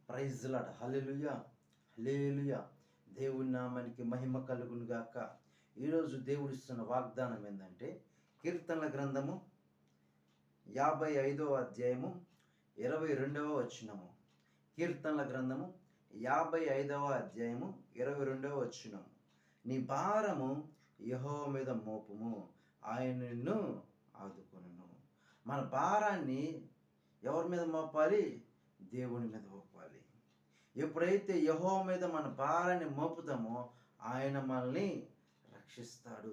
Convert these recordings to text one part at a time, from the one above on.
Praise lord. హల్లెలూయా, హల్లెలూయా. దేవుని నామానికి మహిమ కలుగును గాక. ఈరోజు దేవుడు ఇస్తున్న వాగ్దానం ఏంటంటే, కీర్తనల గ్రంథము 55వ అధ్యాయము 22వ వచనము. కీర్తనల గ్రంథము 55వ అధ్యాయము 22వ వచనము. నీ భారము యెహోవా మీద మోపుము, ఆయన నిన్ను ఆదుకొనును. మన భారాన్ని ఎవరి మీద మోపాలి? దేవుని మీద మోపాలి. ఎప్పుడైతే యెహోవా మీద మన భారాన్ని మోపుతామో ఆయన మనల్ని రక్షిస్తాడు,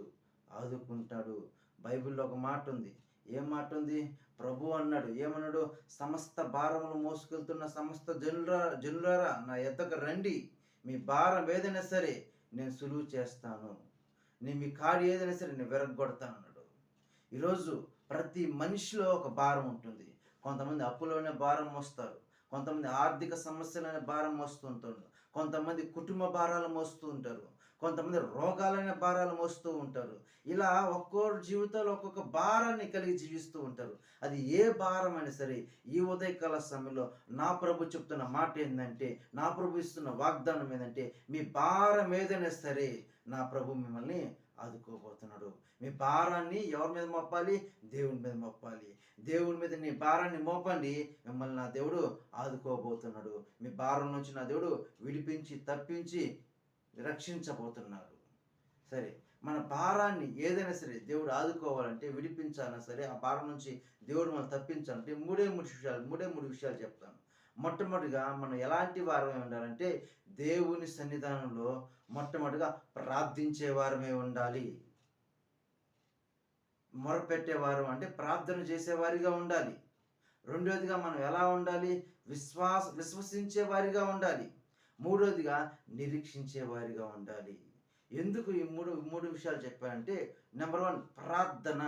ఆదుకుంటాడు. బైబిల్లో ఒక మాట ఉంది. ఏం మాట ఉంది? ప్రభు అన్నాడు, ఏమన్నాడు? సమస్త భారములు మోసుకెళ్తున్న సమస్త జనులారా నా యొద్దకు రండి, మీ భారం ఏదైనా సరే నేను సులువు చేస్తాను, మీ కాడి ఏదైనా సరే నేను విరగొడతాను అన్నాడు. ఈరోజు ప్రతి మనిషిలో ఒక భారం ఉంటుంది. కొంతమంది అప్పులోనే భారం మోస్తారు, కొంతమంది ఆర్థిక సమస్యలనే భారం మోస్తూ ఉంటారు, కొంతమంది కుటుంబ భారాలు మోస్తూ ఉంటారు, కొంతమంది రోగాలనే భారాలు మోస్తూ ఉంటారు. ఇలా ఒక్కొక్క జీవితంలో ఒక్కొక్క భారాన్ని కలిగి జీవిస్తూ ఉంటారు. అది ఏ భారం అయినా సరే ఈ ఉదయకాల సమయంలో నా ప్రభు చెప్తున్న మాట ఏంటంటే, నా ప్రభు ఇస్తున్న వాగ్దానం ఏంటంటే, మీ భారం ఏదైనా సరే నా ప్రభు మిమ్మల్ని ఆదుకోబోతున్నాడు. మీ భారాన్ని ఎవరి మీద మోపాలి? దేవుని మీద మోపాలి. దేవుని మీద నీ భారాన్ని మోపండి, మిమ్మల్ని నా దేవుడు ఆదుకోబోతున్నాడు. మీ భారం నుంచి నా దేవుడు విడిపించి తప్పించి రక్షించబోతున్నాడు. సరే, మన భారాన్ని ఏదైనా సరే దేవుడు ఆదుకోవాలంటే, విడిపించాలన్నా సరే, ఆ భారం నుంచి దేవుడు మనం తప్పించాలంటే మూడే మూడు విషయాలు చెప్తాను. మొట్టమొదటిగా మనం ఎలాంటి వారమే ఉండాలంటే, దేవుని సన్నిధానంలో మొట్టమొదటిగా ప్రార్థించే వారమే ఉండాలి. మొరపెట్టేవారు అంటే ప్రార్థన చేసేవారిగా ఉండాలి. రెండోదిగా మనం ఎలా ఉండాలి? విశ్వసించే వారిగా ఉండాలి. మూడోదిగా నిరీక్షించే వారిగా ఉండాలి. ఎందుకు ఈ మూడు విషయాలు చెప్పానంటే, నెంబర్ 1 ప్రార్థన.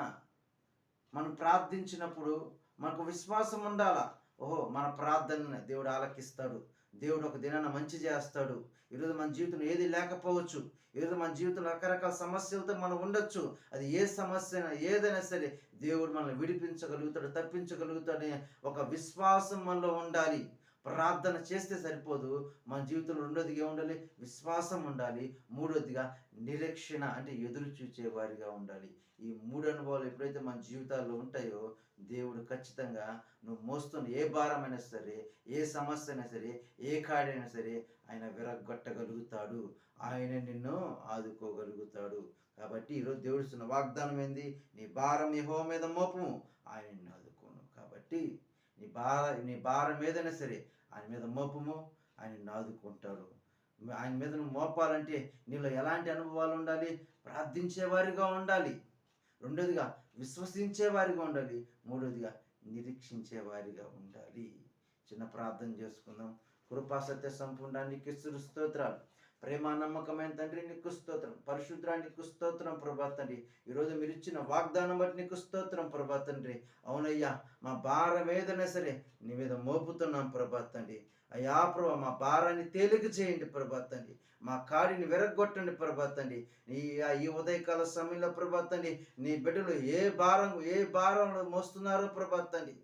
మనం ప్రార్థించినప్పుడు మనకు విశ్వాసం ఉండాలా. ఓహో, మన ప్రార్థనని దేవుడు ఆలకిస్తాడు, దేవుడు ఒక దినాన మంచి చేస్తాడు. ఈరోజు మన జీవితంలో ఏది లేకపోవచ్చు, ఈరోజు మన జీవితంలో రకరకాల సమస్యలతో మనం ఉండొచ్చు. అది ఏ సమస్య అయినా ఏదైనా సరే దేవుడు మనల్ని విడిపించగలుగుతాడు, తప్పించగలుగుతాడనే ఒక విశ్వాసం మనలో ఉండాలి. ప్రార్థన చేస్తే సరిపోదు, మన జీవితంలో రెండోదిగా ఏముండాలి? విశ్వాసం ఉండాలి. మూడోదిగా నిరీక్షణ అంటే ఎదురు చూచేవారిగా ఉండాలి. ఈ మూడు అనుభవాలు ఎప్పుడైతే మన జీవితాల్లో ఉంటాయో, దేవుడు ఖచ్చితంగా నువ్వు మోస్తున్న ఏ భారమైనా సరే, ఏ సమస్య అయినా సరే, ఏ కాడైనా సరే ఆయన విరగొట్టగలుగుతాడు, ఆయన నిన్ను ఆదుకోగలుగుతాడు. కాబట్టి ఈరోజు దేవుడు ఇస్తున్న వాగ్దానం ఏంది? నీ భారం యెహోవా మీద మోపము, ఆయన నిన్ను ఆదుకోను. కాబట్టి నీ భారం ఏదైనా సరే ఆయన మీద మోపము, ఆయన ఆదుకుంటాడు. ఆయన మీద నువ్వు మోపాలంటే నీలో ఎలాంటి అనుభవాలు ఉండాలి? ప్రార్థించేవారిగా ఉండాలి. రెండోదిగా విశ్వసించేవారిగా ఉండాలి. మూడోదిగా నిరీక్షించేవారిగా ఉండాలి. చిన్న ప్రార్థన చేసుకుందాం. కృపా సత్య సంపూర్ణానికి స్తోత్రాలు. ప్రేమ నమ్మకమైన తండ్రి నీకు స్తోత్రం, పరిశుద్ధ నీకు స్తోత్రం ప్రభా తండ్రి. ఈరోజు మీరు ఇచ్చిన వాగ్దానం బట్టి నీకు స్తోత్రం ప్రభా తండ్రి. అవునయ్యా, మా భారం ఏదైనా సరే నీ మీద మోపుతున్నాం ప్రభా తండ్రి. అయ్యా ప్రభా, మా భారాన్ని తేలిక చేయండి ప్రభా తండ్రి, మా కాడిని విరగొట్టండి ప్రభా తండ్రి. ఈ ఉదయకాల సమయంలో ప్రభా తండ్రి, నీ బిడ్డలు ఏ భారంలో మోస్తున్నారో ప్రభా తండ్రి,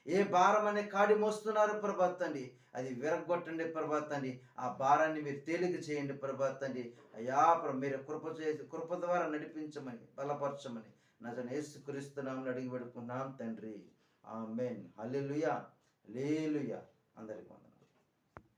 ఏ భారం అనే కాడి మోస్తున్నారు ప్రభా తండ్రి, అది విరగొట్టండి ప్రభా తండ్రి. ఆ భారాన్ని మీరు తేలిక చేయండి ప్రభా తండ్రి. అయ్యా మీరు కృప ద్వారా నడిపించమని, బలపరచమని నజరేయుడైన యేసుక్రీస్తు నామములో అడిగి పెడుకున్నాం తండ్రి. ఆమేన్. హల్లెలూయా, హల్లెలూయా. అందరికీ